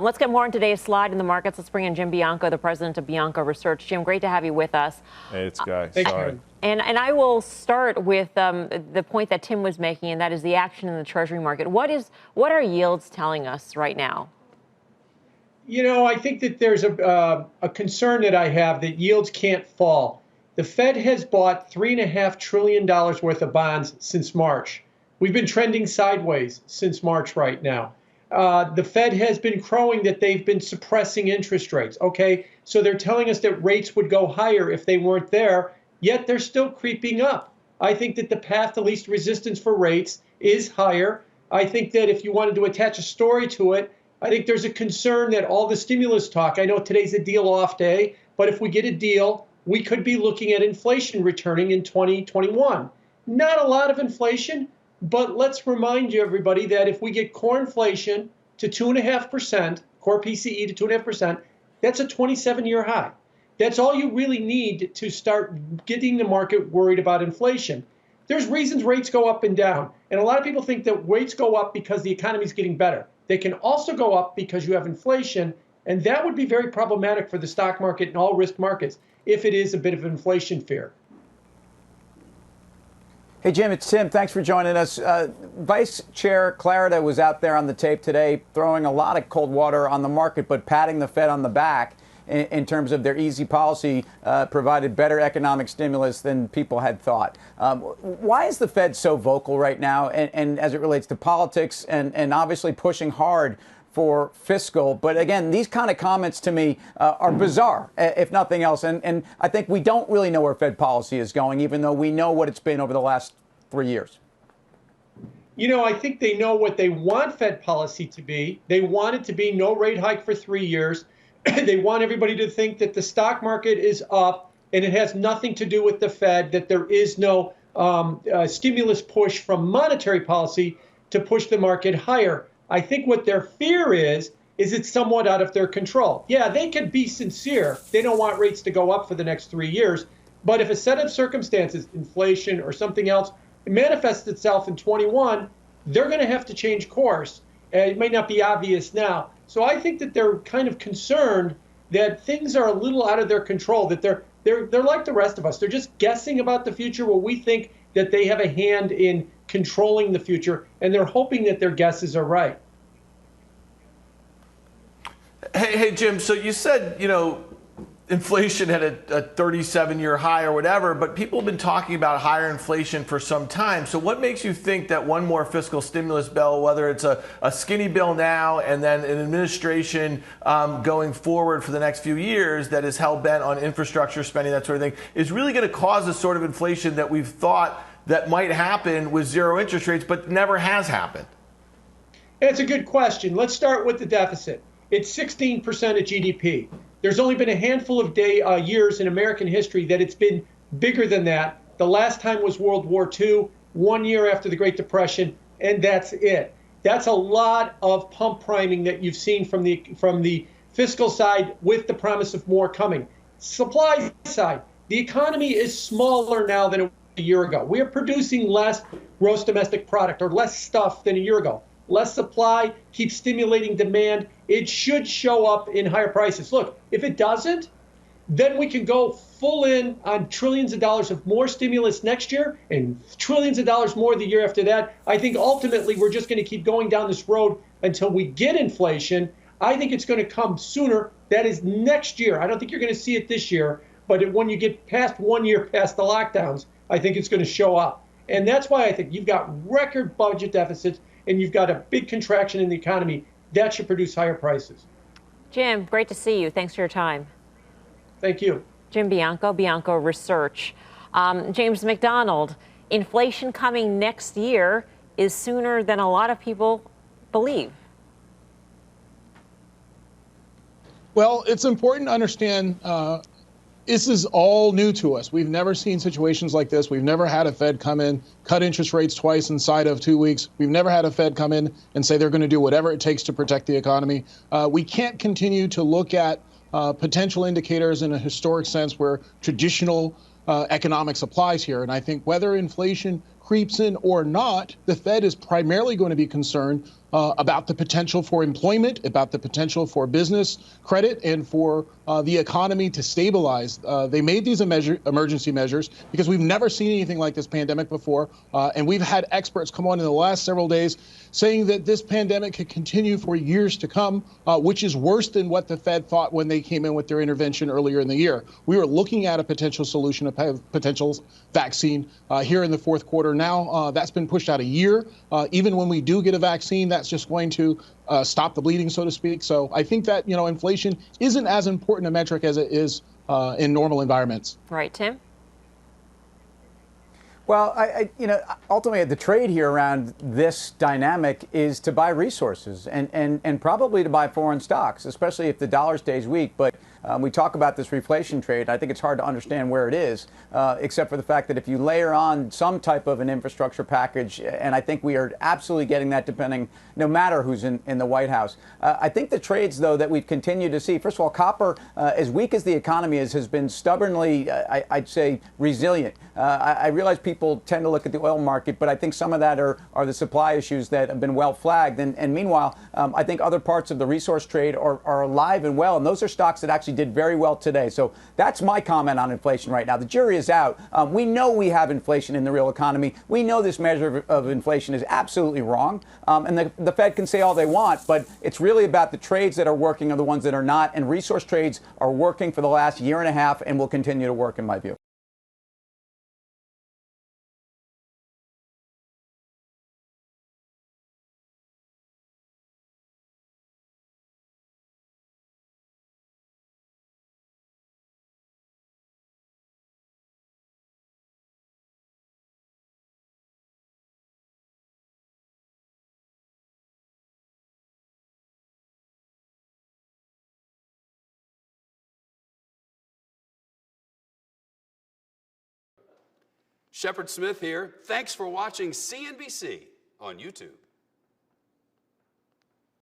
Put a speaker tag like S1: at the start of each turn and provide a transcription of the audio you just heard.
S1: Let's get more on today's slide in the markets. Let's bring in Jim Bianco, the president of Bianco Research. Jim, great to have you with us.
S2: Hey, it's Guy.
S3: Sorry.
S1: And I will start with the point that Tim was making, and that is the action in the Treasury market. What are yields telling us right now?
S3: You know, I think that there's a concern that I have that yields can't fall. The Fed has bought $3.5 trillion worth of bonds since March. We've been trending sideways since March right now. The Fed has been crowing that they've been suppressing interest rates. Okay, so they're telling us that rates would go higher if they weren't there, yet they're still creeping up. I think that the path to least resistance for rates is higher. I think that if you wanted to attach a story to it, I think there's a concern that all the stimulus talk, I know today's a deal off day, but if we get a deal, we could be looking at inflation returning in 2021. Not a lot of inflation, but let's remind you, everybody, that if we get core inflation to 2.5%, core PCE to 2.5%, that's a 27-year high. That's all you really need to start getting the market worried about inflation. There's reasons rates go up and down. And a lot of people think that rates go up because the economy is getting better. They can also go up because you have inflation. And that would be very problematic for the stock market and all risk markets if it is a bit of inflation fear.
S4: Hey, Jim, it's Tim. Thanks for joining us. Vice Chair Clarida was out there on the tape today throwing a lot of cold water on the market, but patting the Fed on the back in terms of their easy policy provided better economic stimulus than people had thought. Why is the Fed so vocal right now and as it relates to politics and obviously pushing hard for fiscal? But again, these kind of comments to me are bizarre, if nothing else. And I think we don't really know where Fed policy is going, even though we know what it's been over the last 3 years.
S3: You know, I think they know what they want Fed policy to be. They want it to be no rate hike for 3 years. They want everybody to think that the stock market is up and it has nothing to do with the Fed, that there is no stimulus push from monetary policy to push the market higher. I think what their fear is it's somewhat out of their control. Yeah, they could be sincere. They don't want rates to go up for the next 3 years. But if a set of circumstances, inflation or something else, manifests itself in 21, they're going to have to change course. It may not be obvious now. So I think that they're kind of concerned that things are a little out of their control, that they're like the rest of us. They're just guessing about the future where we think that they have a hand in controlling the future, and they're hoping that their guesses are right.
S2: Hey, Jim, so you said, you know, inflation had a 37-year high or whatever, but people have been talking about higher inflation for some time. So what makes you think that one more fiscal stimulus bill, whether it's a skinny bill now and then an administration going forward for the next few years that is hell-bent on infrastructure spending, that sort of thing, is really going to cause the sort of inflation that we've thought that might happen with zero interest rates, but never has happened?
S3: It's a good question. Let's start with the deficit. It's 16% of GDP. There's only been a handful of years in American history that it's been bigger than that. The last time was World War II, 1 year after the Great Depression, and that's it. That's a lot of pump priming that you've seen from the fiscal side with the promise of more coming. Supply side, the economy is smaller now than it was a year ago. We are producing less gross domestic product or less stuff than a year ago. Less supply keeps stimulating demand. It should show up in higher prices. Look, if it doesn't, then we can go full in on trillions of dollars of more stimulus next year and trillions of dollars more the year after that. I think ultimately we're just going to keep going down this road until we get inflation. I think it's going to come sooner. That is next year. I don't think you're going to see it this year. But when you get past 1 year past the lockdowns, I think it's going to show up. And that's why I think you've got record budget deficits and you've got a big contraction in the economy. That should produce higher prices.
S1: Jim, great to see you. Thanks for your time.
S3: Thank you.
S1: Jim Bianco, Bianco Research. James McDonald, inflation coming next year is sooner than a lot of people believe.
S5: Well, it's important to understand this is all new to us. We've never seen situations like this. We've never had a Fed come in, cut interest rates twice inside of 2 weeks. We've never had a Fed come in and say they're going to do whatever it takes to protect the economy. We can't continue to look at potential indicators in a historic sense where traditional economics applies here. And I think whether inflation creeps in or not, the Fed is primarily going to be concerned about the potential for employment, about the potential for business credit, and for the economy to stabilize. They made these emergency measures because we've never seen anything like this pandemic before. And we've had experts come on in the last several days saying that this pandemic could continue for years to come, which is worse than what the Fed thought when they came in with their intervention earlier in the year. We were looking at a potential solution, a potential vaccine here in the fourth quarter. Now that's been pushed out a year. Even when we do get a vaccine, that's just going to stop the bleeding, so to speak. So I think that, inflation isn't as important a metric as it is in normal environments.
S1: Right, Tim?
S4: Well, ultimately the trade here around this dynamic is to buy resources and probably to buy foreign stocks, especially if the dollar stays weak. But we talk about this reflation trade. I think it's hard to understand where it is, except for the fact that if you layer on some type of an infrastructure package, and I think we are absolutely getting that depending, no matter who's in the White House. I think the trades, though, that we've continued to see, first of all, copper, as weak as the economy is, has been stubbornly, I'd say, resilient. I realize people tend to look at the oil market, but I think some of that are the supply issues that have been well flagged. And meanwhile, I think other parts of the resource trade are alive and well, and those are stocks that actually did very well today. So that's my comment on inflation right now. The jury is out. We know we have inflation in the real economy. We know this measure of inflation is absolutely wrong. And the Fed can say all they want, but it's really about the trades that are working are the ones that are not. And resource trades are working for the last year and a half and will continue to work, in my view.
S6: Shepard Smith here. Thanks for watching CNBC on YouTube.